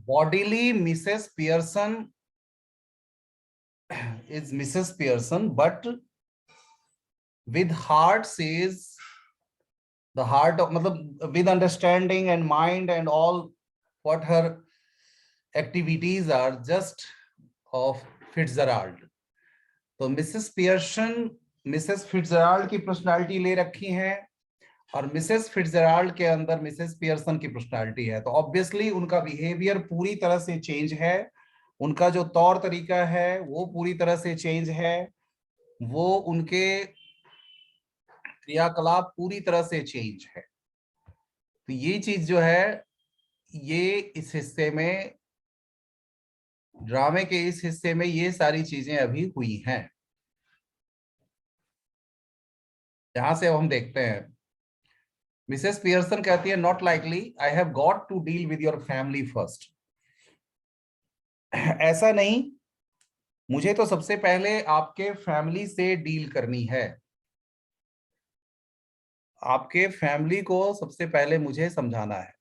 Bodily Mrs. Pearson is Mrs. Pearson, but with heart says the heart of, matlab, with understanding and mind and all what her activities are just of Fitzgerald. तो Mrs Pearson Mrs Fitzgerald की personality ले रखी है और Mrs Fitzgerald के अंदर Mrs Pearson की personality है, तो ऑब्वियसली उनका बिहेवियर पूरी तरह से चेंज है, उनका जो तौर तरीका है वो पूरी तरह से चेंज है, वो उनके क्रियाकलाप पूरी तरह से चेंज है। तो ये चीज जो है ये इस हिस्से में, ड्रामे के इस हिस्से में ये सारी चीजें अभी हुई हैं। यहां से अब हम देखते हैं, मिसेस पियर्सन कहती है not likely, I have got to deal with your family first. ऐसा नहीं, मुझे तो सबसे पहले आपके फैमिली से डील करनी है, आपके फैमिली को सबसे पहले मुझे समझाना है,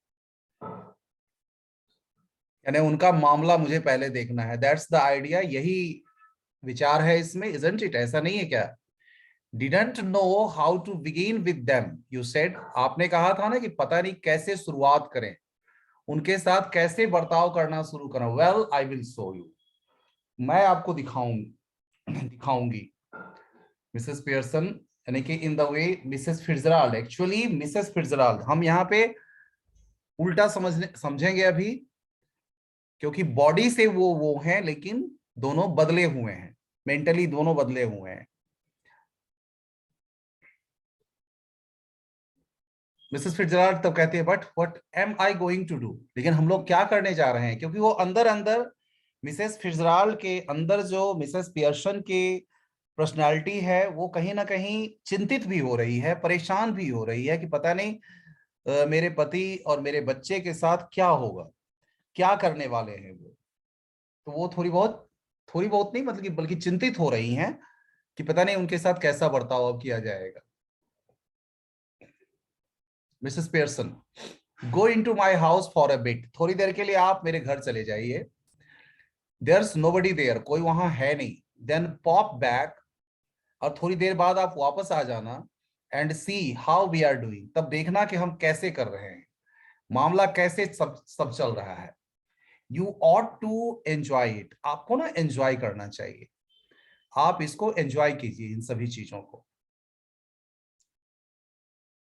यानी उनका मामला मुझे पहले देखना है। दैट्स द आइडिया, यही विचार है इसमें, इजंट इट? ऐसा नहीं है क्या? Didn't know how to begin with them, you said, आपने कहा था ना कि पता नहीं कैसे शुरुआत करें, उनके साथ कैसे बर्ताव करना शुरू करें। Well I will show you, मैं आपको दिखाऊंगी। मिसेस पियर्सन यानी कि in the way Mrs Fitzgerald, actually Mrs Fitzgerald, हम यहाँ पे उल्टा समझेंगे अभी, क्योंकि बॉडी से वो हैं लेकिन दोनों बदले हुए हैं, मेंटली दोनों बदले हुए हैं। मिसेस फिट्जराल्ड तब कहती है but what am I going to do, लेकिन हम लोग क्या करने जा रहे हैं, क्योंकि वो अंदर अंदर मिसेस फिट्जराल्ड के अंदर जो मिसेस पियर्सन की पर्सनालिटी है वो कहीं ना कहीं चिंतित भी हो रही है, परेशान भी हो रही है कि पता नहीं मेरे पति और मेरे बच्चे के साथ क्या होगा, क्या करने वाले हैं वो। तो वो थोड़ी बहुत नहीं मतलब कि बल्कि चिंतित हो रही हैं कि पता नहीं उनके साथ कैसा बर्ताव अब किया जाएगा। Mrs Pearson, go into my house for a bit, थोड़ी देर के लिए आप मेरे घर चले जाइए। देयर्स नोबडी देयर, कोई वहां है नहीं। देन पॉप बैक, और थोड़ी देर बाद आप वापस आ जाना। And see how we are doing, तब देखना कि हम कैसे कर रहे हैं, मामला कैसे सब चल रहा है। You ought to enjoy it, आपको ना एंजॉय करना चाहिए, आप इसको एंजॉय कीजिए इन सभी चीजों को।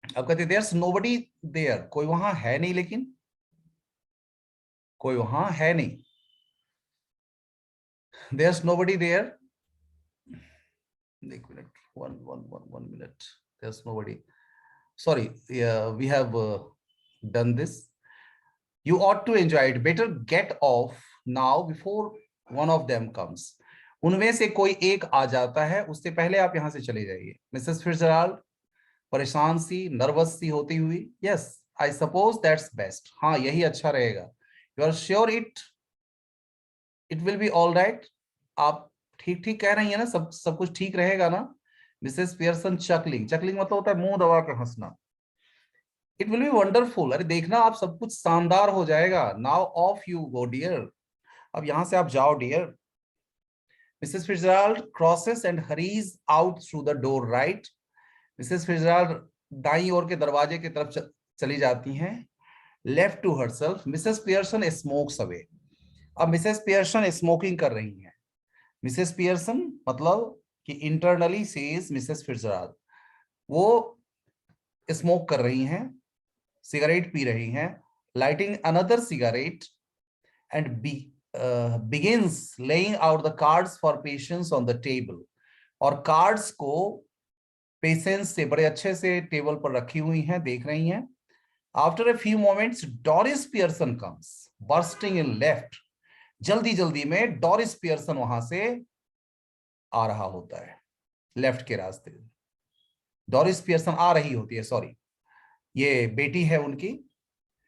अब कहते देयर्स नोबडी देयर, कोई वहां है नहीं, लेकिन कोई वहां है नहीं। देयर्स नोबडी देयर, एक minute, one minute, there's nobody, sorry, we have done this. You ought to enjoy it, better get off now before one of them comes, उनमें से कोई एक आ जाता है उससे पहले आप यहां से चले जाइए। मिसेस फिट्जराल्ड परेशान सी, नर्वस सी होती हुई, yes I suppose that's best, हाँ यही अच्छा रहेगा। You are sure it will be all right, आप ठीक ठीक कह रही है ना, सब कुछ ठीक रहेगा ना? मिसेस पियर्सन चकलिंग, चकलिंग मतलब होता है मुंह दबा कर हंसना। इट विल बी वंडरफुल, अरे देखना आप सब कुछ शानदार हो जाएगा। Now off you go dear, अब यहां से आप जाओ dear. Mrs Fitzgerald crosses and hurries out through the door right, Mrs Fitzgerald दाईं ओर के दरवाजे की तरफ चली जाती हैं। Left to herself, Mrs Pearson smokes away, अब मिसेस पियर्सन स्मोकिंग कर रही हैं। मिसेस पियर्सन मतलब कि इंटरनली सेज मिसेस फिट्जराल्ड, वो स्मोक कर रही हैं, सिगरेट पी रही हैं, lighting another cigarette and begins laying out the cards for patients on the table, और कार्ड्स को पेशेंस से बड़े अच्छे से टेबल पर रखी हुई हैं, देख रही हैं। After a few moments Doris Pearson comes bursting in left, जल्दी जल्दी में डॉरिस पियर्सन वहां से आ रहा होता है लेफ्ट के रास्ते। डॉरिस पियर्सन आ रही होती है, सॉरी, ये बेटी है उनकी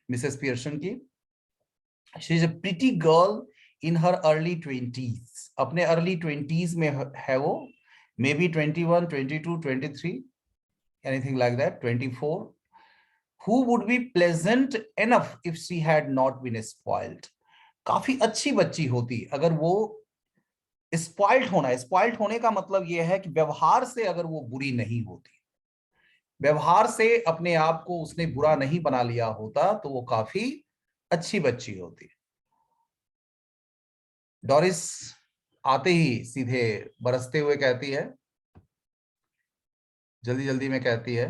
मिसेस पियर्सन की। She is a pretty girl in her early 20s, अपने अर्ली 20s में है वो, may be 21, 22, 23, anything like that, 24, who would be pleasant enough if she had not been spoiled, काफी अच्छी बच्ची होती अगर वो स्पॉइल्ड होना, स्पॉइल्ड होने का मतलब यह है कि व्यवहार से अगर वो बुरी नहीं होती, व्यवहार से अपने आप को उसने बुरा नहीं बना लिया होता, तो वो काफी अच्छी बच्ची होती। डॉरिस आते ही सीधे बरसते हुए कहती है, जल्दी जल्दी में कहती है,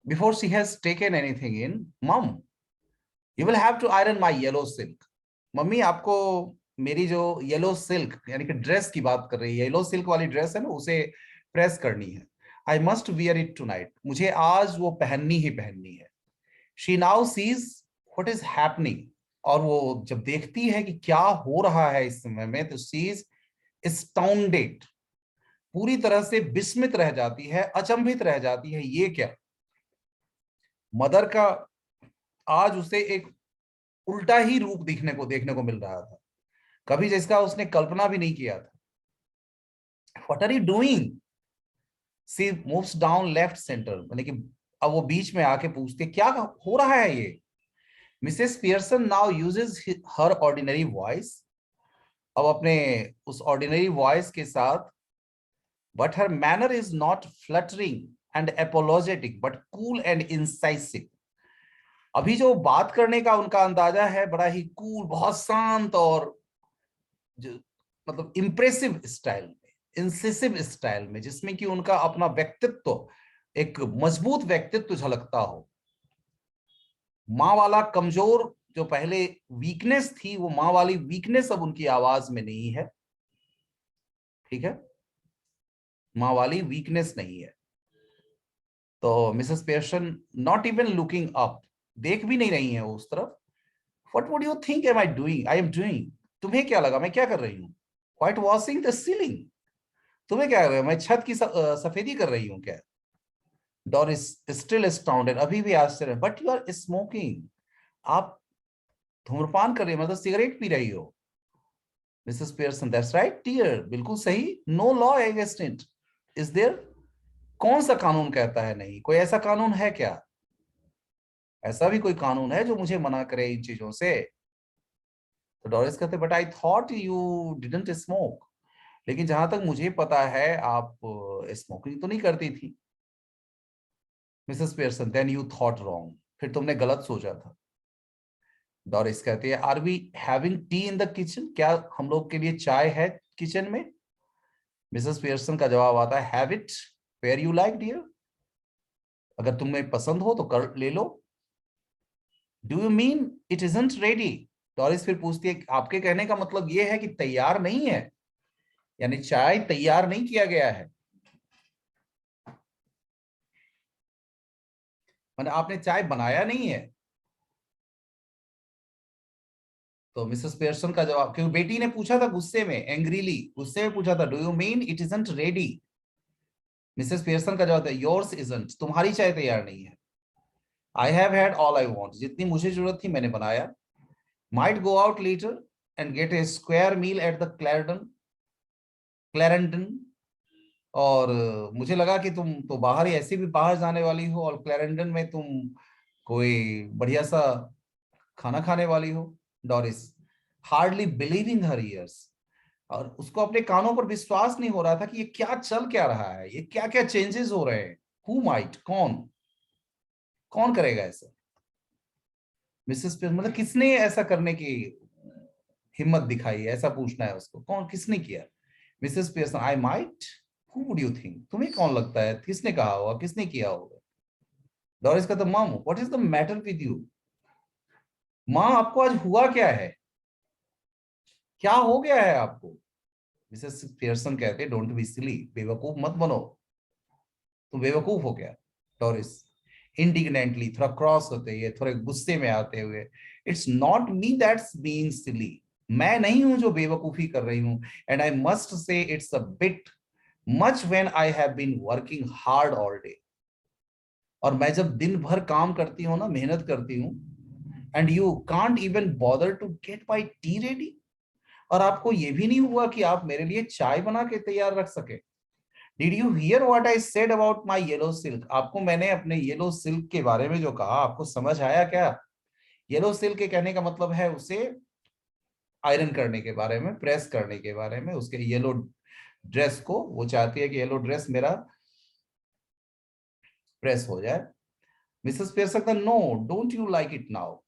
before she has taken anything in, mum you will have to iron my yellow silk. मम्मी आपको मेरी जो येलो सिल्क यानी कि ड्रेस की बात कर रही है, येलो सिल्क वाली ड्रेस है ना, उसे प्रेस करनी है। I must wear it tonight, मुझे आज वो पहननी ही पहननी है। She now sees what is happening, और वो जब देखती है कि क्या हो रहा है इस समय में, तो शी इज स्टाउंडेड, पूरी तरह से विस्मित रह जाती है, अचंभित रह जाती है। ये क्या, मदर का आज उसे एक उल्टा ही रूप देखने को मिल रहा था, कभी जिसका उसने कल्पना भी नहीं किया था। What are you doing, she moves down left centre, यानी कि अब वो बीच में आके पूछते क्या हो रहा है ये। Mrs Pearson now uses her ordinary voice, अब अपने उस ऑर्डिनरी वॉइस के साथ, but her manner is not fluttering and apologetic but cool and incisive. अभी जो बात करने का उनका अंदाजा है बड़ा ही कूल, बहुत शांत और मतलब इंप्रेसिव स्टाइल में, इंसिसिव स्टाइल में, जिसमें कि उनका अपना व्यक्तित्व, एक मजबूत व्यक्तित्व झलकता हो। माँ वाला कमजोर जो पहले वीकनेस थी, वो माँ वाली वीकनेस अब उनकी आवाज में नहीं है। ठीक है, माँ वाली वीकनेस नहीं है। तो Mrs Pearson not even looking up, देख भी नहीं रही है उस तरफ। What would you think am I am doing, तुम्हें क्या लगा मैं क्या कर रही हूँ। व्हाइट वॉशिंग द सीलिंग, तुम्हें क्या कर रहे हो, मैं छत की सफेदी कर रही हूँ क्या। डॉरिस स्टिल एस्टाउंडेड, अभी भी आश्चर्य, बट यू आर स्मोकिंग, आप धूम्रपान कर रही हो, मतलब सिगरेट पी रही हो। Mrs Pearson that's right dear, बिल्कुल सही, no law against it is there, कौन सा कानून कहता है नहीं, कोई ऐसा कानून है क्या, ऐसा भी कोई कानून है जो मुझे मना करे इन चीजों से। तो डॉरिस कहते but I thought you didn't smoke, लेकिन जहां तक मुझे पता है आप स्मोकिंग तो नहीं करती थी। Mrs Pearson then you thought wrong, फिर तुमने गलत सोचा था। डॉरिस कहती है are we having tea in the kitchen, क्या हम लोग के लिए चाय है किचन में। मिसेस पियर्सन का जवाब आता है have it where you like dear, अगर तुम्हें पसंद हो तो कर ले लो। Do you mean it isn't ready, Doris फिर पूछती है आपके कहने का मतलब ये है कि तैयार नहीं है, यानी चाय तैयार नहीं किया गया है, मैंने आपने चाय बनाया नहीं है। तो मिसेस पियर्सन का जवाब, क्योंकि बेटी ने पूछा था गुस्से में, एंग्रीली गुस्से में पूछा था, do you mean it isn't ready. Mrs Pearson का जवाब है योर्स इजंट, तुम्हारी चाय तैयार नहीं है। I have had all I want, जितनी मुझे जरूरत थी मैंने बनाया। Might go out later and get a square meal at the Clarendon, और मुझे लगा कि तुम तो बाहर ही ऐसे भी बाहर जाने वाली हो, और क्लैरेंटन में तुम कोई बढ़िया सा खाना खाने वाली हो। डॉरिस हार्डली बिलीविंग हर ईयर्स, और उसको अपने कानों पर विश्वास नहीं हो रहा था कि ये क्या चल क्या रहा है, ये क्या क्या चेंजेस हो रहे हैं। हु माइट, कौन, कौन करेगा ऐसा। मिसेस पियर्स मतलब किसने ऐसा करने की हिम्मत दिखाई है, ऐसा पूछना है उसको, कौन किसने किया। Mrs Pearson I might, who would you think, तुम्हें कौन लगता है किसने कहा होगा, किसने किया होगा। डॉरिस का तो मम what is the matter with you, माँ आपको आज हुआ क्या है, क्या हो गया है आपको। मिसेस पियर्सन कहते डोंट बी सिली, बेवकूफ मत बनो, तुम बेवकूफ हो गया। डॉरिस इंडिग्नेंटली, थोड़ा क्रॉस होते हुए, थोड़े गुस्से में आते हुए, it's not me that's being silly, मैं नहीं हूं जो बेवकूफी कर रही हूं, and I must say it's a bit much when I have been working hard all day, और मैं जब दिन भर काम करती हूँ ना, मेहनत करती हूँ, and you can't even bother to get my tea ready, और आपको ये भी नहीं हुआ कि आप मेरे लिए चाय बना के तैयार रख सके। Did you here what I said about my yellow silk? आपको मैंने अपने येलो सिल्क के बारे में जो कहा, आपको समझ आया क्या? येलो सिल्क के कहने का मतलब है उसे आयरन करने के बारे में, प्रेस करने के बारे में, उसके येलो ड्रेस को वो चाहती है कि येलो ड्रेस मेरा प्रेस हो जाए। Mrs Pearson, no, don't you like it now?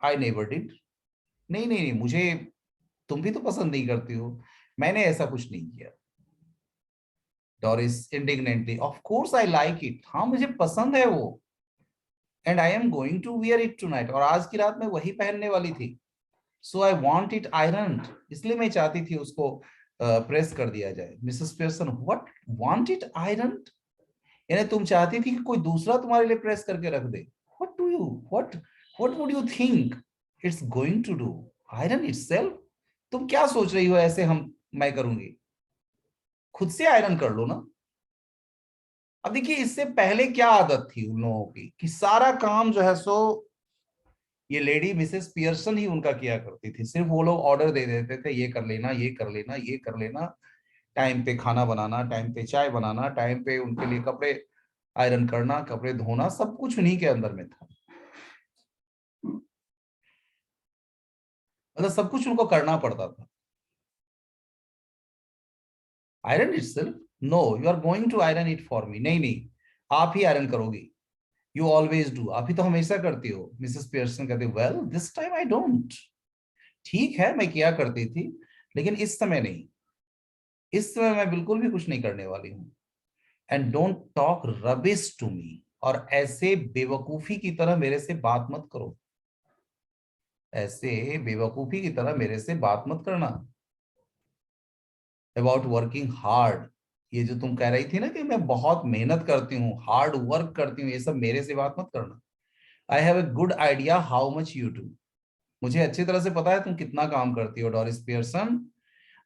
I never did. नहीं नहीं नहीं, मुझे तुम भी तो पसंद नहीं करती हो, मैंने ऐसा कुछ नहीं किया। Doris indignantly, of course I like it, हाँ मुझे पसंद है वो, and I am going to wear it tonight, और आज की रात में वही पहनने वाली थी। So I want it iron, इसलिए मैं चाहती थी उसको प्रेस कर दिया जाए। Mrs Pearson, what, want it iron? यानी तुम चाहती थी कि कोई दूसरा तुम्हारे लिए प्रेस करके रख दे? What do you, what would you think it's going to do? Iron itself? तुम क्या सोच रही हो ऐसे हम मैं करूंगी? खुद से आयरन कर लो ना। अब देखिए, इससे पहले क्या आदत थी उन लोगों की कि सारा काम जो है सो ये लेडी मिसेस पियर्सन ही उनका किया करती थी। सिर्फ वो लोग ऑर्डर दे देते थे, ये कर लेना, ये कर लेना, ये कर लेना। टाइम पे खाना बनाना, टाइम पे चाय बनाना, टाइम पे उनके लिए कपड़े आयरन करना, कपड़े धोना, सब कुछ उन्हीं के अंदर में था। मतलब सब कुछ उनको करना पड़ता था। Iron itself? No, you are going to iron it for me. नहीं नहीं, आप ही आयरन करोगी। यू ऑलवेज डू, आप ही तो हमेशा करती हो। मिसेस पियर्सन कहती, well this time I don't. ठीक है, मैं किया करती थी, लेकिन इस समय नहीं। इस समय मैं बिल्कुल भी कुछ नहीं करने वाली हूँ। And don't talk rubbish to me, और ऐसे बेवकूफी की तरह मेरे से बात मत करो। ऐसे बेवकूफी की तरह मेरे से बात मत करना। अबाउट वर्किंग हार्ड, ये जो तुम कह रही थी ना कि मैं बहुत मेहनत करती हूँ, हार्ड वर्क करती हूँ, ये सब मेरे से बात मत करना। I have a good idea how much you do. मुझे अच्छी तरह से पता है तुम कितना काम करती हो, Doris Pearson.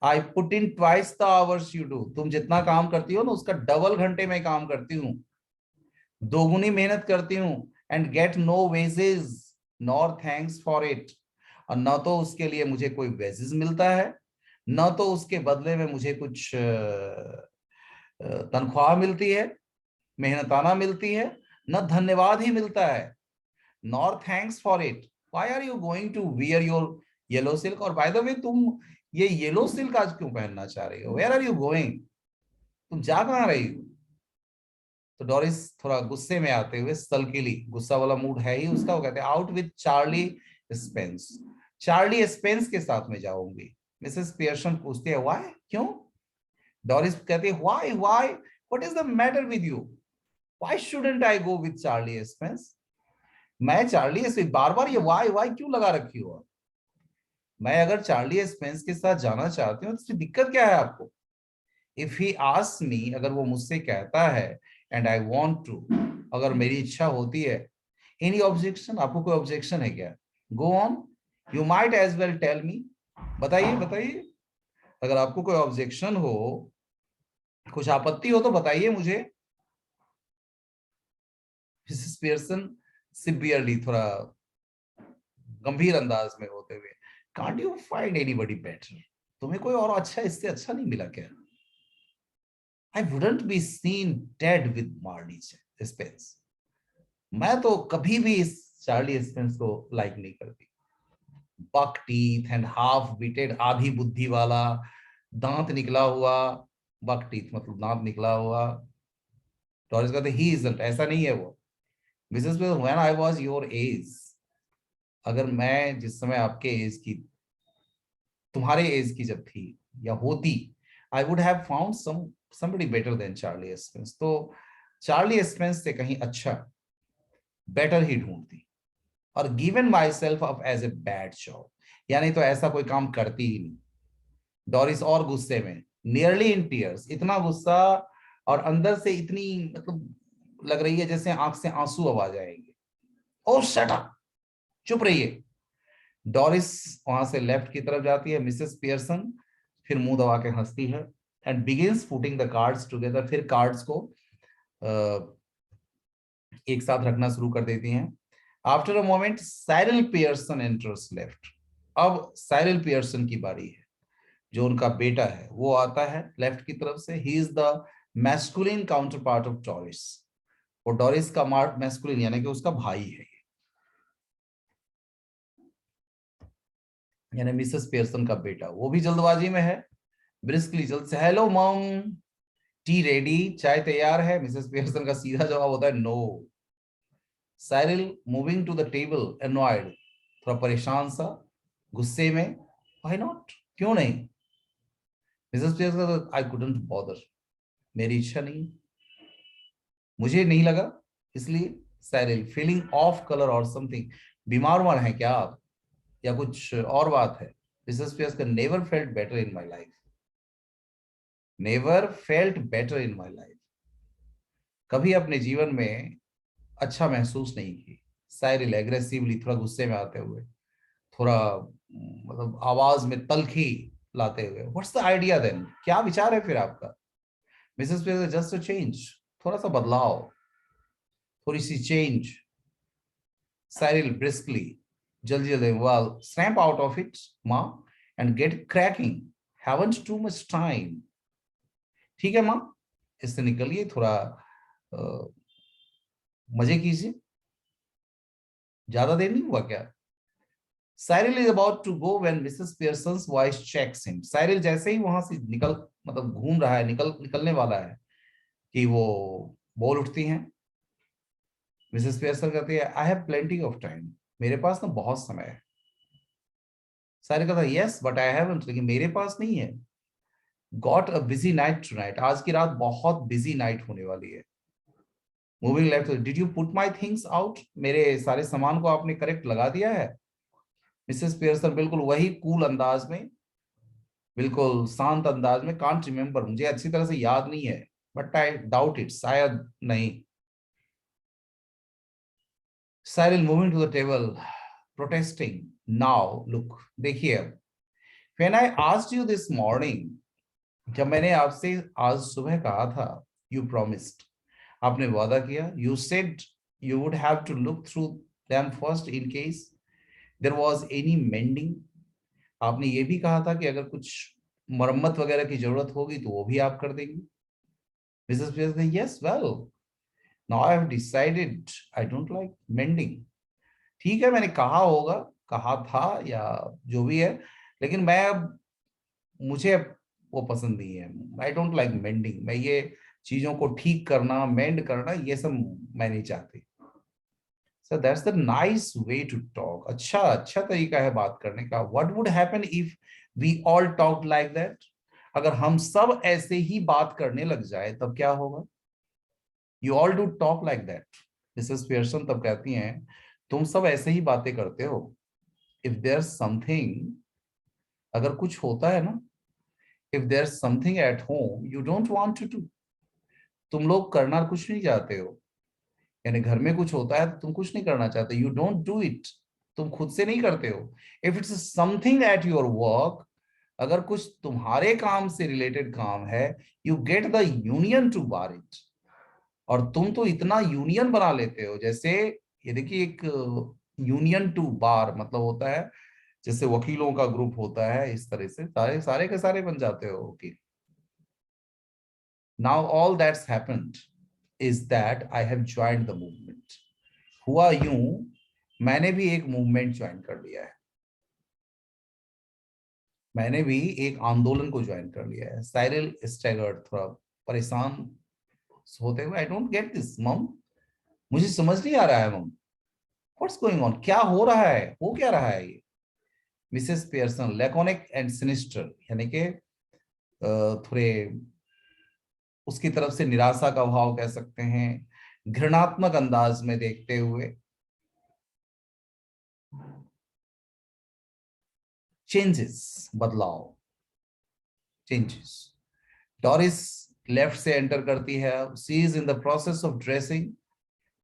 I put in twice the hours you do. तुम जितना काम करती हो ना, उसका डबल घंटे में काम करती हूँ, दोगुनी मेहनत करती हूँ। And get no wages nor thanks for it, और न तो उसके लिए मुझे कोई वेजेस मिलता है, न तो उसके बदले में मुझे कुछ तनख्वाह मिलती है, मेहनताना मिलती है, न धन्यवाद ही मिलता है। Nor thanks for it. Why are you going to wear your yellow silk? और बाय द वे, तुम ये येलो सिल्क आज क्यों पहनना चाह रही हो? Where are you going? तुम जा कहाँ रही हो? तो डोरिस थोड़ा गुस्से में आते हुए, सल्कीली, गुस्सा वाला मूड है ही उसका, वो कहते हैं, out with Charlie Spence. Charlie Spence के साथ में जाऊंगी। मिसेस पियर्सन पूछती है, व्हाई, क्यों? डोरिस कहती है, why why, what is the matter with you? Why shouldn't I go with Charlie Spence? मैं चार्ली स्पेंस, बार बार ये व्हाई व्हाई क्यों लगा रखी हो? मैं अगर चार्ली स्पेंस के साथ जाना चाहती हूँ तो इसमें दिक्कत क्या है आपको? इफ ही आस्क मी, अगर वो मुझसे कहता है, एंड आई वांट टू, अगर मेरी इच्छा होती है, एनी ऑब्जेक्शन? आपको कोई ऑब्जेक्शन है क्या? Go on, you might as well tell me. बताइए बताइए, अगर आपको कोई ऑब्जेक्शन हो, कुछ आपत्ति हो तो बताइए मुझे। मिसेस पियर्सन सिवियरली, थोड़ा गंभीर अंदाज में होते हुए, can't you find anybody better? तुम्हें कोई और अच्छा, इससे अच्छा नहीं मिला क्या? I wouldn't be seen dead with Marley Spence. मैं तो कभी भी इस चार्ली स्पेंस को लाइक नहीं करती। बक टीथ एंड हाफ बीटेड, आधी बुद्धि वाला, दांत निकला हुआ। बक टीथ मतलब दांत निकला हुआ। टॉरिस कहते, ही इजंट, ऐसा नहीं है वो। Mrs when I was your age, अगर मैं जिस समय आपके एज की, तुम्हारे एज की जब थी या होती, I would have found somebody better than Charlie Spence. तो चार्ली स्पेंस से कहीं अच्छा, बेटर ही ढूंढती, और given myself up as a bad job, यानी तो ऐसा कोई काम करती ही नहीं। डॉरिस और गुस्से में, नियरली इन टीयर्स, इतना गुस्सा, और अंदर से इतनी, मतलब लग रही है जैसे आंख से आंसू अब आ जाएंगे। ओ शट अप, चुप रहिए। डॉरिस वहां से लेफ्ट की तरफ जाती है। मिसेस पियर्सन फिर मुंह दबा के हंसती है, and begins putting the cards together, फिर कार्ड्स को एक साथ रखना शुरू कर देती हैं। After a moment Cyril Pearson enters left. अब साइरल पियर्सन की बारी है, जो उनका बेटा है, वो आता है लेफ्ट की तरफ से। He is the masculine counter part of Doris, और डोरिस का मैस्कुलिन यानी कि उसका भाई है, यानी मिसेस पियर्सन का बेटा। वो भी जल्दबाजी में है, ब्रिस्कली जल्द से, हेलो मॉम, टी रेडी, चाय तैयार है। मिसेस पियर्सन का सीधा जवाब होता है no. Cyril moving to the table annoyed, थोड़ा परेशान सा, गुस्से में, व्हाई नॉट, क्यों नहीं। Mrs Pearson, I couldn't bother, मेरी इच्छा नहीं, मुझे नहीं लगा, इसलिए। साइरिल फीलिंग ऑफ कलर और समथिंग, बीमार उमार है क्या आप, या कुछ और बात है। Mrs Pearson, never felt better in my life, never felt better in my life, कभी अपने जीवन में अच्छा महसूस नहीं की। साइरिल एग्रेसिवली, थोड़ा गुस्से में आते हुए, थोड़ा मतलब आवाज में तलखी लाते हुए, व्हाट्स द आइडिया देन, क्या विचार है फिर आपका। Mrs Pearson, just a change, थोड़ा सा बदलाव, थोड़ी सी चेंज। साइरिल ब्रिस्कली, जल्दी जल्दी, well snap out of it माँ and get cracking, haven't too much time। ठीक है माँ, इससे निकलिए, थोड़ा मजे कीजिए, ज्यादा देर नहीं हुआ क्या। Cyril is about to go when Mrs Pearson's voice checks him. Cyril जैसे ही वहां से निकल, मतलब घूम रहा है, निकलने वाला है, कि वो बोल उठती हैं। मिसेस पियर्सन कहती है, I have plenty of time, मेरे पास ना बहुत समय है। साइरिल कहता है, यस बट आई हैवंट, लेकिन मेरे पास नहीं है। Got a busy night tonight, आज की रात बहुत बिजी नाइट होने वाली है। Moving left, did you put my things out, मेरे सारे सामान को आपने करेक्ट लगा दिया है। मिसेस पियर्सन बिल्कुल वही कूल अंदाज में, बिल्कुल शांत अंदाज में, कांट रिमेम्बर, मुझे अच्छी तरह से याद नहीं है, बट आई डाउट इट, शायद नहीं। Cyril moving to the table protesting, now look, देखिए अब, when I asked you this morning, जब मैंने आपसे आज सुबह कहा था, यू प्रॉमिस्ड, आपने वादा किया, you said you would have to look through them first in case there was any mending, आपने ये भी कहा था कि अगर कुछ मरम्मत वगैरह की जरूरत होगी तो वो भी आप कर देंगे। मिसेस पियर्स ने, yes well, now I have decided I don't like mending. ठीक है, मैंने कहा होगा, कहा था, या जो भी है, लेकिन मैं अब, मुझे अब वो पसंद नहीं है। आई डोंट लाइक मेंडिंग, मैं ये चीजों को ठीक करना, मेंड करना, ये सब मैं नहीं चाहती। So that's the nice way to talk, अच्छा अच्छा तरीका है बात करने का। What would happen if we all talk like that, अगर हम सब ऐसे ही बात करने लग जाए तब क्या होगा। You all do talk like that, Mrs Pearson तब कहती हैं, तुम सब ऐसे ही बातें करते हो। इफ देयर समथिंग, अगर कुछ होता है ना, if there something at home you don't want to do, तुम लोग करना कुछ नहीं चाहते हो, यानी घर में कुछ होता है तो तुम कुछ नहीं करना चाहते, यू डोंट डू इट, तुम खुद से नहीं करते हो। If it's something at your work, अगर कुछ तुम्हारे काम से रिलेटेड काम है, you get the union to bar it, और तुम तो इतना यूनियन बना लेते हो, जैसे ये देखिए, एक यूनियन टू बार मतलब होता है जैसे वकीलों का ग्रुप होता है, इस तरह से सारे सारे के सारे बन जाते हो वकील। Now all that's happened is that I have joined the movement, हुआ यूं, मैंने भी एक मूवमेंट ज्वाइन कर लिया है, मैंने भी एक आंदोलन को ज्वाइन कर लिया है। साइरिल स्टैगर्ड, थोड़ा परेशान होते हुए, आई डोंट गेट दिस मम, मुझे समझ नहीं आ रहा है मम, व्हाट्स गोइंग ऑन, क्या हो रहा है, हो क्या रहा है ये। Mrs Pearson laconic and sinister, यानी कि थोड़े उसकी तरफ से निराशा का भाव कह सकते हैं, घृणात्मक अंदाज में देखते हुए, चेंजेस, बदलाव, चेंजेस। डॉरिस लेफ्ट से एंटर करती है, she is in the process of dressing,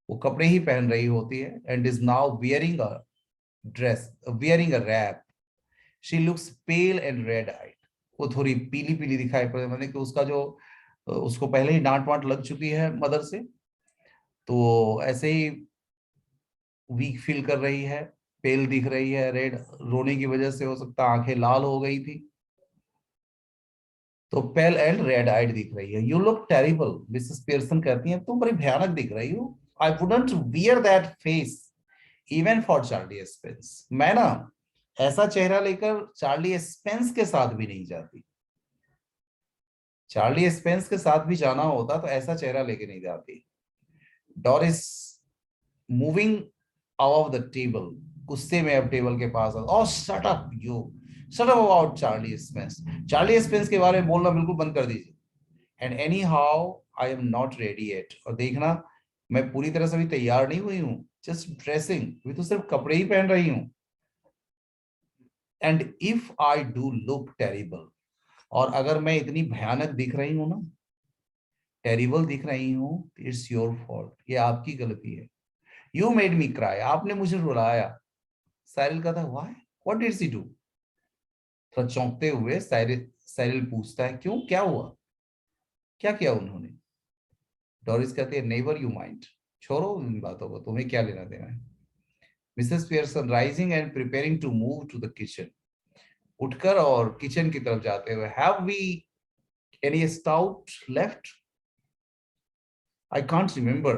वो कपड़े ही पहन रही होती है, and is now wearing a dress, wearing a wrap, she looks pale and red eyed, वो थोड़ी पीली पीली दिखाई पड़े, मतलब कि उसका जो, उसको पहले ही डांट वांट लग चुकी है मदर से, तो ऐसे ही वीक फील कर रही है, पेल दिख रही है, रेड, रोने की वजह से हो सकता है आंखें लाल हो गई थी। तो पेल एंड रेड आइड दिख रही है। You look terrible, Mrs Pearson कहती है तुम बड़ी भयानक दिख रही हो। I wouldn't wear that face even for Charlie Spence. मैं ना ऐसा चेहरा लेकर चार्ली स्पेंस के साथ भी नहीं जाती। चार्ली स्पेंस के साथ भी जाना होता तो ऐसा चेहरा लेके नहीं जाती। Doris moving above the table, गुस्से में अब टेबल के पास oh shut up you, shut up about Charlie Spence. Charlie Spence के बारे में बोलना बिल्कुल बंद कर दीजिए। And anyhow I am not ready yet, और देखना मैं पूरी तरह से भी तैयार नहीं हुई हूँ। जस्ट ड्रेसिंग, अभी तो सिर्फ कपड़े ही पहन रही हूँ। And if I do look terrible, और अगर मैं इतनी भयानक दिख रही हूँ ना, टेरिबल दिख रही हूँ, इट्स योर फॉल्ट, ये आपकी गलती है। यू मेड मी क्राई, आपने मुझे रुलाया। साइरिल का था why, what did she do. थोड़ा चौंकते हुए साइरिल पूछता है क्यों, क्या हुआ, क्या किया उन्होंने। डोरिस कहती है नेवर यू माइंड, छोड़ो इन बातों को, तुम्हें क्या लेना देना है। Mrs Pearson rising and preparing to move to the kitchen, उठकर और किचन की तरफ जाते हुए, have we any stout left, I can't remember,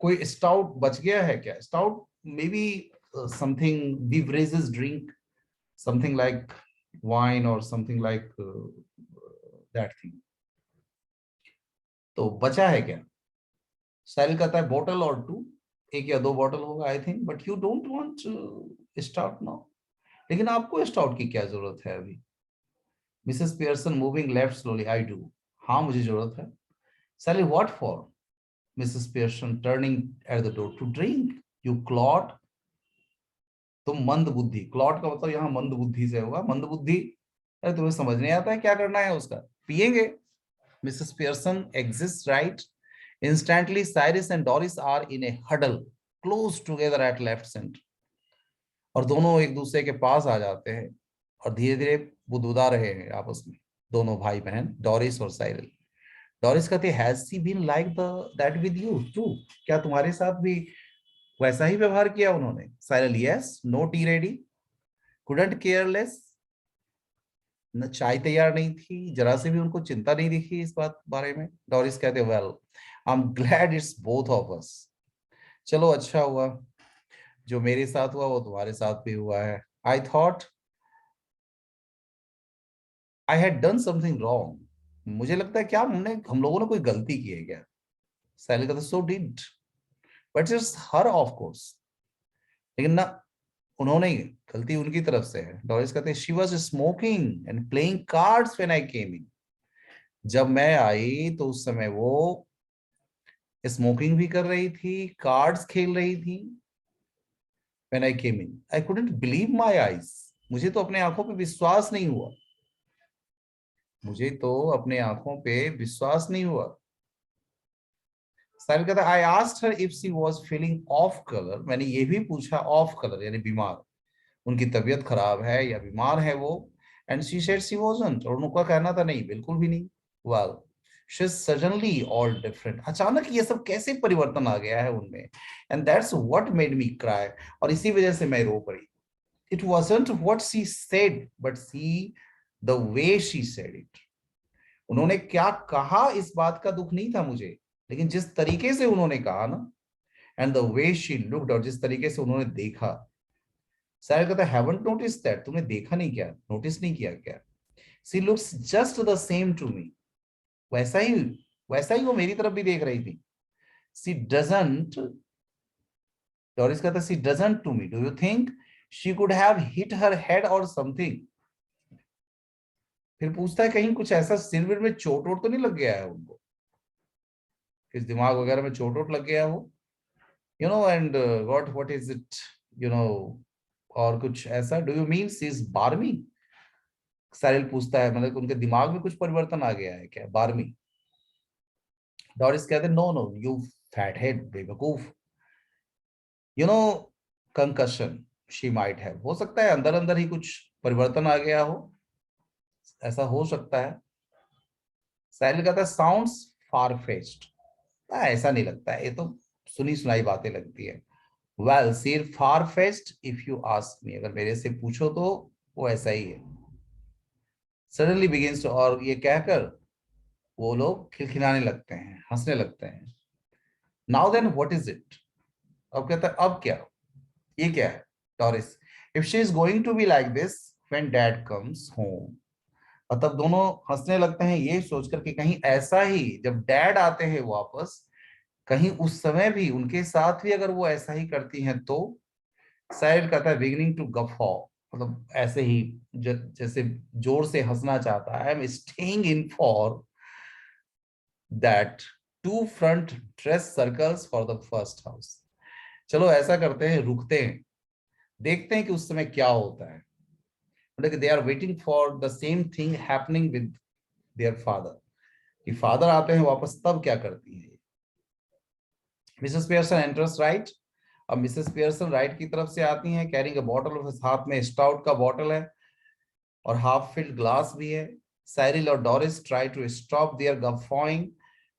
कोई स्टाउट बच गया है क्या। Stout maybe something beverages drink, something like wine or something like that thing, तो बचा है क्या। साहिल कहता है बोतल और टू, एक या दो बोतल होगा I think, but you don't want stout now, लेकिन आपको स्टाउट की क्या जरूरत है अभी। Mrs Pearson moving left slowly, I do, हाँ मुझे जरूरत है। Sahil what for, Mrs Pearson turning at the door, to drink you clot, तुम मंद बुद्धि, क्लॉट का मतलब यहाँ मंद बुद्धि से होगा, मंद बुद्धि, अरे तुम्हें समझ नहीं आता है क्या करना है उसका, पिएंगे। Mrs. Pearson exists, right? Instantly, Cyrus and Doris are in a huddle, close together at left center. और दोनों एक दूसरे के पास आ जाते हैं और धीरे धीरे बुदबुदा रहे हैं आपस में, दोनों भाई बहन डॉरिस और साइरल। डॉरिस कहती है has she been like the that with you too, क्या तुम्हारे साथ भी वैसा ही व्यवहार किया उन्होंने। Cyril yes, no tea ready, couldn't careless, न चाय तैयार नहीं थी, जरा से भी उनको चिंता नहीं दिखी इस बात बारे में। डॉरिस कहते well I am glad it's both of us, चलो अच्छा हुआ, जो मेरे साथ हुआ वो तुम्हारे साथ भी हुआ है। I thought I had done something wrong, मुझे लगता है क्या हम लोगों ने कोई गलती की है क्या। सैली कहता so did, but it's her of course, लेकिन ना उन्होंने, गलती उनकी तरफ से है। डॉरिस कहते हैं she was smoking and playing cards when I came in, जब मैं आई तो उस समय वो स्मोकिंग भी कर रही थी, कार्ड्स खेल रही थी। When I came in, I couldn't believe my eyes. मुझे तो अपने आंखों पे विश्वास नहीं हुआ, मुझे तो अपने आंखों पे विश्वास नहीं हुआ। साहिल कहता I asked her if she was feeling off colour, मैंने ये भी पूछा ऑफ कलर यानी बीमार, उनकी तबीयत खराब है या बीमार है वो। And she said she wasn't, और उनका कहना था नहीं बिल्कुल भी नहीं। Well she is suddenly all different, अचानक ये सब कैसे परिवर्तन आ गया है उनमें। And that's what made me cry, और इसी वजह से मैं रो पड़ी। It wasn't what she said, but see the way she said it. उन्होंने क्या कहा इस बात का दुख नहीं था मुझे, लेकिन जिस तरीके से उन्होंने कहा ना, and the way she looked, और जिस तरीके से उन्होंने देखा। शायद कहता हैवंट नोटिस दैट, तुमने देखा नहीं क्या, नोटिस नहीं किया क्या। She looks just the same to me, वैसा ही वैसा ही वो मेरी तरफ भी देख रही थी। सी डजंट, डॉरिस कहता she doesn't to me, do you think she could have hit her head or something. फिर पूछता है कहीं कुछ ऐसा सिर विर में चोट वोट तो नहीं लग गया है उनको, किस दिमाग वगैरह में चोट वोट लग गया हो, you know, and what is it, you know, और कुछ ऐसा। Do you mean she is barmy, Sahil पूछता है मतलब उनके दिमाग में कुछ परिवर्तन आ गया है क्या, बार्मी। डॉरिस कहते no no you fat head बेवकूफ, you know, concussion she might have, हो सकता है अंदर अंदर ही कुछ परिवर्तन आ गया हो, ऐसा हो सकता है। साहिल कहता है साउंड्स फार फेच्ड, ऐसा नहीं लगता है, ये तो सुनी सुनाई बातें लगती है। वेल सिर far fetched if you ask me, अगर मेरे से पूछो तो वो ऐसा ही है। सडनली बिगिंस टू, और ये कहकर वो लोग खिलखिलाने लगते हैं, हंसने लगते हैं। Now then what is it? अब कहता है अब क्या, ये क्या है? Doris, if she is going to be like this when dad comes home. और तब दोनों हंसने लगते हैं ये सोचकर कि कहीं ऐसा ही जब डैड आते हैं वापस, कहीं उस समय भी उनके साथ भी अगर वो ऐसा ही करती हैं तो। साहिल कहता है बिगिनिंग टू गफॉ, मतलब ऐसे ही जैसे जोर से हंसना चाहता है। I am staying in for that two front dress circles for the first house. चलो ऐसा करते हैं, रुकते हैं, देखते हैं कि उस समय क्या होता है। मतलब they are waiting for the same thing happening with their father, कि फादर आते हैं वापस तब क्या करती है। Mrs Pearson enters right. अब मिसेस पियर्सन राइट की तरफ से आती हैं, कैरिंग अ बॉटल ऑफ, हाथ में स्टाउट का बॉटल है और हाफ फिल्ड ग्लास भी है। साइरिल और Doris try to stop their guffawing,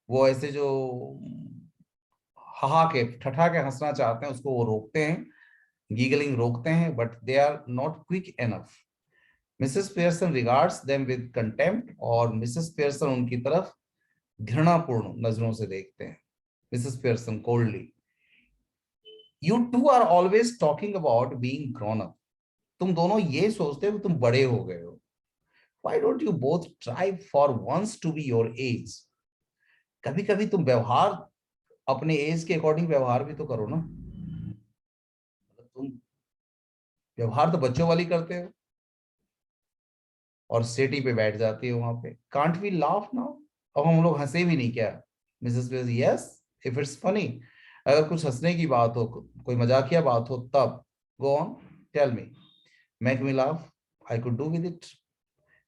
वो ऐसे जो हाहा के ठठा के हंसना चाहते हैं उसको वो रोकते हैं, गीगलिंग रोकते हैं, but they are not quick enough. Mrs Pearson regards them with contempt, और मिसेस पियर्सन उनकी तरफ घृणापूर्ण नजरों से देखते हैं। Mrs Pearson coldly, you two are always talking about being grown up. तुम दोनों ये सोचते हो कि तुम बड़े हो गए हो। Why don't you both try for once to be your age? कभी कभी तुम व्यवहार अपने एज के अकॉर्डिंग व्यवहार भी तो करो ना। तुम व्यवहार तो बच्चों वाली करते हो और सेटी पे बैठ जाती हो वहां पे। Can't we laugh now? अब हम लोग हंसे भी नहीं क्या? Mrs yes, if it's funny, अगर कुछ हंसने की बात हो, कोई मजाकिया बात हो तब। Go on, tell me, make me laugh, I could do with it.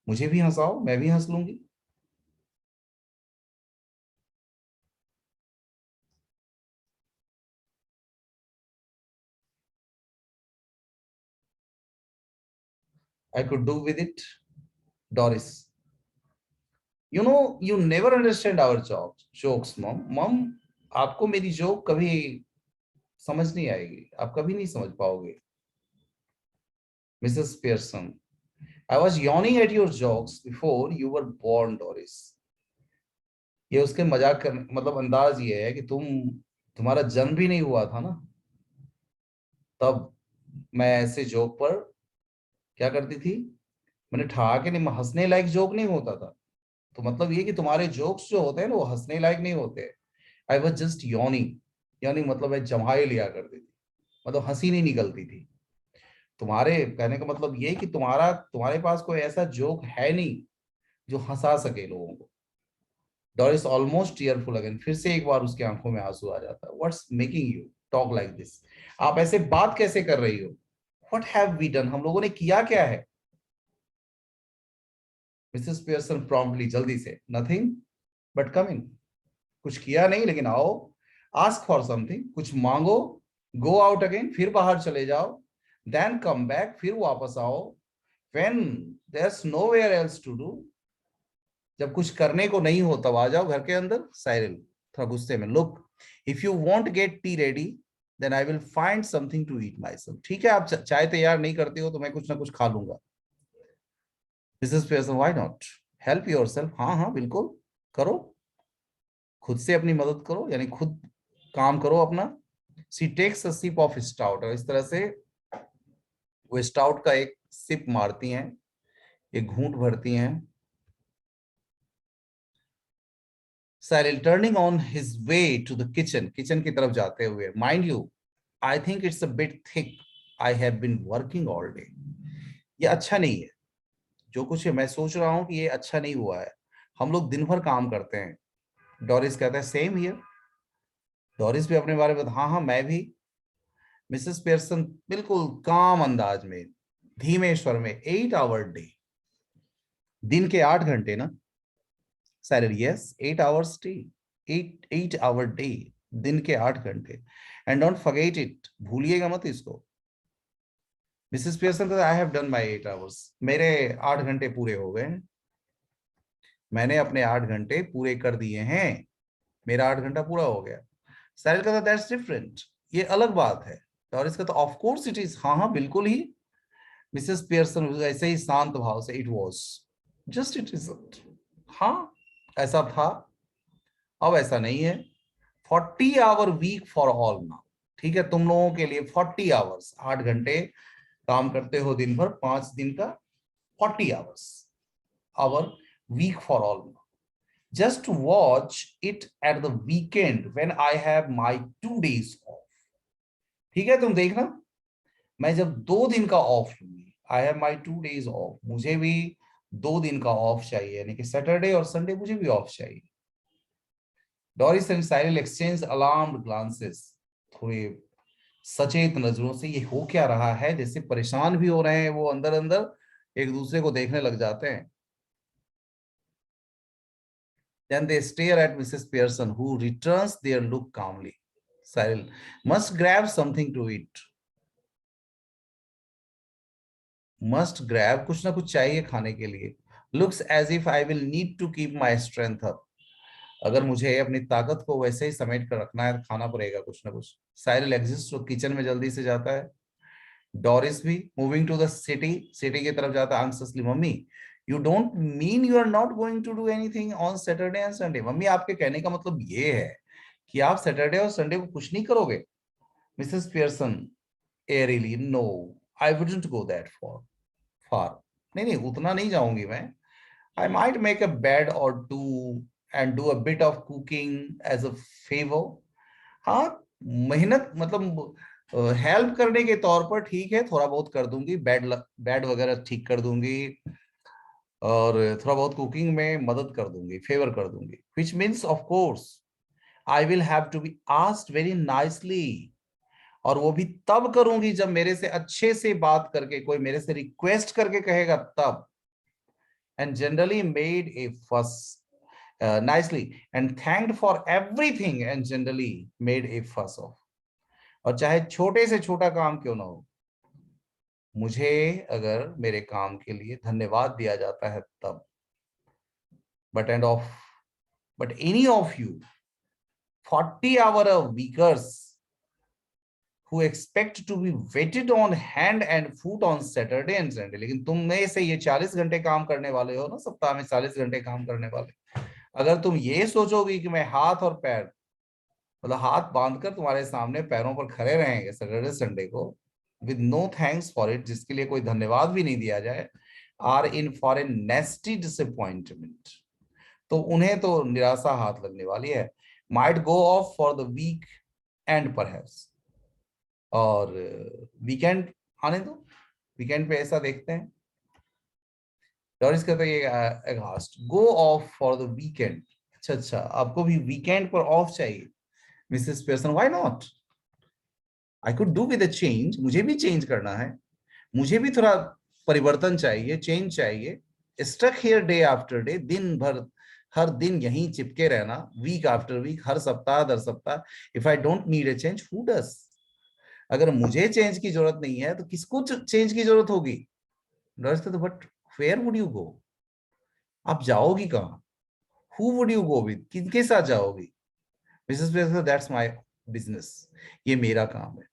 मुझे भी हंसाओ, मैं भी हंस लूंगी। I could do with it. Doris, you know you never understand our jokes mum. Mum, आपको मेरी जोक कभी समझ नहीं आएगी, आप कभी नहीं समझ पाओगे। Mrs Pearson, I was yawning at your jokes before you were born, Doris. ये उसके मजाक कर मतलब अंदाज ये है कि तुम्हारा जन्म भी नहीं हुआ था ना, तब मैं ऐसे जोक पर क्या करती थी, मैंने ठहाके नहीं, हंसने लायक जोक नहीं होता था। तो मतलब ये कि तुम्हारे जोक्स जो होते हैं ना वो हंसने लायक नहीं होते। आई वॉज जस्ट yawning, यानी मतलब मैं जम्हाई लिया करती थी, मतलब हंसी नहीं निकलती थी। तुम्हारे कहने का मतलब ये कि तुम्हारे पास कोई ऐसा जोक है नहीं जो हंसा सके लोगों को। डॉरिस ऑलमोस्ट टीयरफुल अगेन, फिर से एक बार उसके आंखों में आंसू आ जाता है। What's making you talk like this? आप ऐसे बात कैसे कर रही हो? What have we done? हम लोगों ने किया क्या है? मिसेस पियर्सन प्रॉम्प्टली, जल्दी से, नथिंग बट कम इन। कुछ किया नहीं लेकिन आओ। आस्क फॉर समथिंग, कुछ मांगो। गो आउट अगेन, फिर बाहर चले जाओ। देन कम बैक, फिर वापस आओ। When there's nowhere else to do, जब कुछ करने को नहीं हो तब आ जाओ घर के अंदर। साइरल थोड़ा गुस्से में, look, if you won't get tea ready then I will find something to eat myself. ठीक है, आप चाय तैयार नहीं करती हो तो मैं कुछ ना कुछ खा लूंगा। Mrs Pearson, why not help yourself? हाँ हाँ बिल्कुल, करो, खुद से अपनी मदद करो, यानी खुद काम करो अपना। She takes a sip of stout, और इस तरह से वो स्टाउट का एक सिप मारती हैं, एक घूंट भरती हैं। Cyril turning on his way to the kitchen, kitchen की तरफ जाते हुए, mind you I think it's a bit thick, I have been working all day. ये अच्छा नहीं है, जो कुछ है मैं सोच रहा हूँ कि ये अच्छा नहीं हुआ है, हम लोग दिन भर काम करते हैं। डोरिस कहता है सेम हियर। डोरिस भी अपने बारे में, हाँ हाँ मैं भी। मिसेस पियर्सन बिल्कुल काम अंदाज में, धीमे स्वर में, 8 आवर डे, दिन के 8 घंटे ना? Salary, yes, 8 hours day, 8 hour day, दिन के 8 घंटे। एंड डोंट फॉरगेट इट, भूलिएगा मत इसको। Mrs Pearson, I have done my 8 hours, मेरे 8 घंटे पूरे हो गए हैं, मैंने अपने 8 घंटे पूरे कर दिए हैं, मेरा 8 घंटा पूरा हो गया। साहिल का, दैट्स डिफरेंट, ये अलग बात है। और इसका तो ऑफ कोर्स इट इज, हाँ हाँ बिल्कुल ही। मिसेस पियर्सन ऐसे ही शांत भाव से, it was, just it is. हाँ, ऐसा था, अब ऐसा नहीं है। 40 hour week for all now. ठीक है, तुम लोगों के लिए 40 आवर्स, 8 घंटे काम करते हो दिन भर, 5 दिन का 40 hours, hour week for all now. Just watch it at the weekend when I have my 2 days off. ठीक है, तुम देखना, मैं जब 2 दिन का ऑफ लूंगी, I have my 2 days of, मुझे भी 2 दिन का ऑफ चाहिए, यानी कि सैटरडे और संडे मुझे भी ऑफ चाहिए। Doris and Cyril exchange alarmed glances, थोड़े सचेत नजरों से, ये हो क्या रहा है, जैसे परेशान भी हो रहे हैं वो, अंदर अंदर एक दूसरे को देखने लग जाते हैं। Then they stare at Mrs. Pearson, who returns their look calmly. Cyril must grab something to eat. Must grab, कुछ ना कुछ चाहिए खाने के लिए। Looks as if I will need to keep my strength up. अगर मुझे अपनी ताकत को वैसे ही समेट कर रखना है तो खाना पड़ेगा कुछ ना कुछ। साइरल एग्जिस्ट, तो किचन में जल्दी से जाता है। डॉरिस भी moving to the city, city की तरफ जाता है anxiously। Mummy, you don't mean you are not going to do anything on Saturday and Sunday? Mummy, आपके कहने का मतलब ये है कि आप सैटरडे और संडे को कुछ नहीं करोगे? Mrs Pearson airily, no, I wouldn't go that for far. नहीं नहीं, उतना नहीं जाऊंगी मैं। I might make a bed or two and do a bit of cooking as a favour. हाँ, मेहनत मतलब हेल्प करने के तौर पर ठीक है, थोड़ा बहुत कर दूंगी, बेड वगैरह ठीक कर दूंगी, और थोड़ा बहुत कुकिंग में मदद कर दूंगी, फेवर कर दूंगी। Which means of course I will have to be asked very nicely, और वो भी तब करूंगी जब मेरे से अच्छे से बात करके कोई मेरे से रिक्वेस्ट करके कहेगा तब। एंड जनरली मेड ए फस nicely and thanked for everything and generally made a fuss of। और चाहे छोटे से छोटा काम क्यों ना हो, मुझे अगर मेरे काम के लिए धन्यवाद दिया जाता है तब। But end of but any of you 40 hour weekers who expect to be waited on hand and foot on Saturday and Sunday, लेकिन तुम में से ये 40 घंटे काम करने वाले हो ना, सप्ताह में 40 घंटे काम करने वाले, अगर तुम ये सोचोगी कि मैं हाथ और पैर, मतलब हाथ बांधकर तुम्हारे सामने पैरों पर खड़े रहेंगे सैटरडे संडे को, with no thanks for it, जिसके लिए कोई धन्यवाद भी नहीं दिया जाए, are in for a nasty disappointment, तो उन्हें तो निराशा हाथ लगने वाली है। Might go off for the weekend perhaps, और वीकेंड आने दो, वीकेंड पे ऐसा देखते हैं। डॉरिस कहता है ये गो ऑफ फॉर द वीकेंड। अच्छा अच्छा, आपको भी वीकेंड पर ऑफ चाहिए? Mrs Pearson, why not? I could do with a change, मुझे भी चेंज करना है, मुझे भी थोड़ा परिवर्तन चाहिए, चेंज चाहिए। Stuck here day after day, दिन भर हर दिन यहीं चिपके रहना, वीक आफ्टर वीक, हर सप्ताह दर सप्ताह। If I don't need a change, who does? अगर मुझे चेंज की जरूरत नहीं है तो किसको चेंज की जरूरत होगी? तो but where would you go? आप जाओगी कहाँ? Who would you go with, किनके साथ जाओगी? मिसेस दैट्स माय बिजनेस, ये मेरा काम है।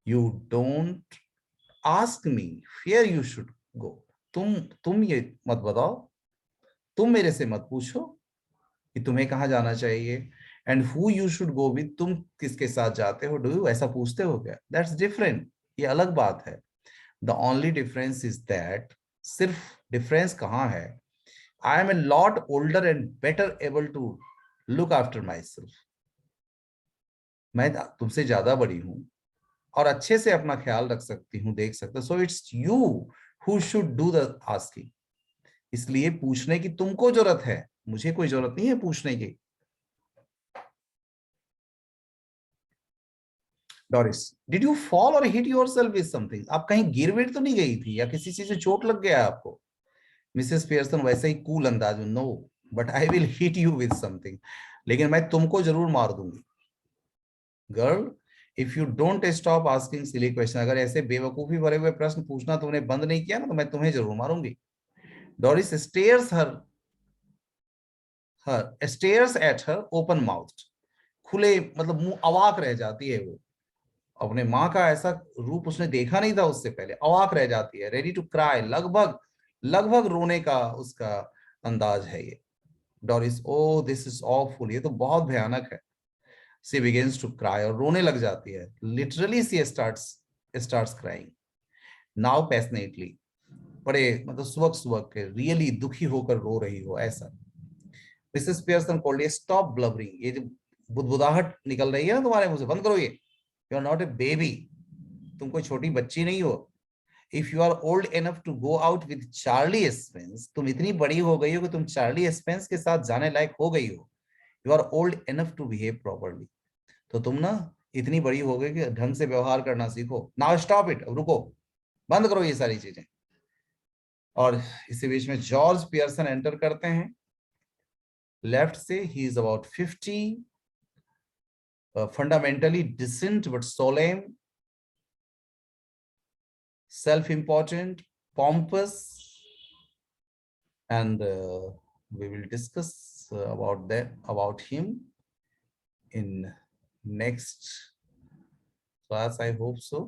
You don't ask me where you should go. तुम ये मत बताओ, तुम मेरे से मत पूछो कि तुम्हें कहाँ जाना चाहिए। And who you should go with, तुम किसके साथ जाते हो, डू यू ऐसा पूछते हो क्या? दैट्स डिफरेंट, ये अलग बात है। The only difference is that, सिर्फ डिफरेंस कहाँ है, I am a lot older and better able to look after myself. मैं तुमसे ज्यादा बड़ी हूं और अच्छे से अपना ख्याल रख सकती हूँ, देख सकते। So it's you who should do the asking, इसलिए पूछने की तुमको जरूरत है, मुझे कोई जरूरत नहीं है पूछने की। डॉरिस, डिड यू फॉल और हिट योरसेल्फ विद समथिंग? आप कहीं गिर विर तो नहीं गई थी, या किसी चीज से चोट लग गया आपको? मिसेस पियर्सन वैसे ही कूल अंदाज में, no, but I will hit you with something, लेकिन मैं तुमको जरूर मार दूंगी। Girl, if you don't stop asking silly question, अगर ऐसे बेवकूफी भरे हुए प्रश्न पूछना तुमने बंद नहीं किया ना, तो मैं तुम्हें जरूर मारूंगी। Doris stares her stares at her open mouth, खुले मतलब मुंह, अवाक रह जाती है वो, अपने माँ का ऐसा रूप उसने देखा नहीं था उससे पहले, अवाक रह जाती है। रेडी टू क्राई, लगभग लगभग रोने का उसका अंदाज है ये। Doris, oh this is awful, ये तो बहुत भयानक है। सी बिगिंस टू क्राई, और रोने लग जाती है। Literally see starts crying now passionately, बड़े मतलब सुबह सुबह के रियली दुखी होकर रो रही हो ऐसा। मिसेस पियर्सन कॉल्ड, स्टॉप ब्लबरिंग, ये जो बुदबुदाहट निकल रही है ना तुम्हारे मुंह से, बंद करो ये। You are not a baby, तुम कोई छोटी बच्ची नहीं हो। If you are old enough to go out with Charlie Spence, तुम इतनी बड़ी हो गई हो कि तुम चार्ली स्पेंस के साथ जाने लायक हो गई हो। You are old enough to behave properly, तो तुम ना इतनी बड़ी हो गई कि ढंग से व्यवहार करना सीखो। नाउ स्टॉप इट, अब रुको, बंद करो ये सारी चीजें। और इसी बीच में जॉर्ज पियर्सन एंटर करते हैं। लेफ्ट से he is about 50, fundamentally decent but solemn, self-important, pompous, and we will discuss about him in next class, I hope so.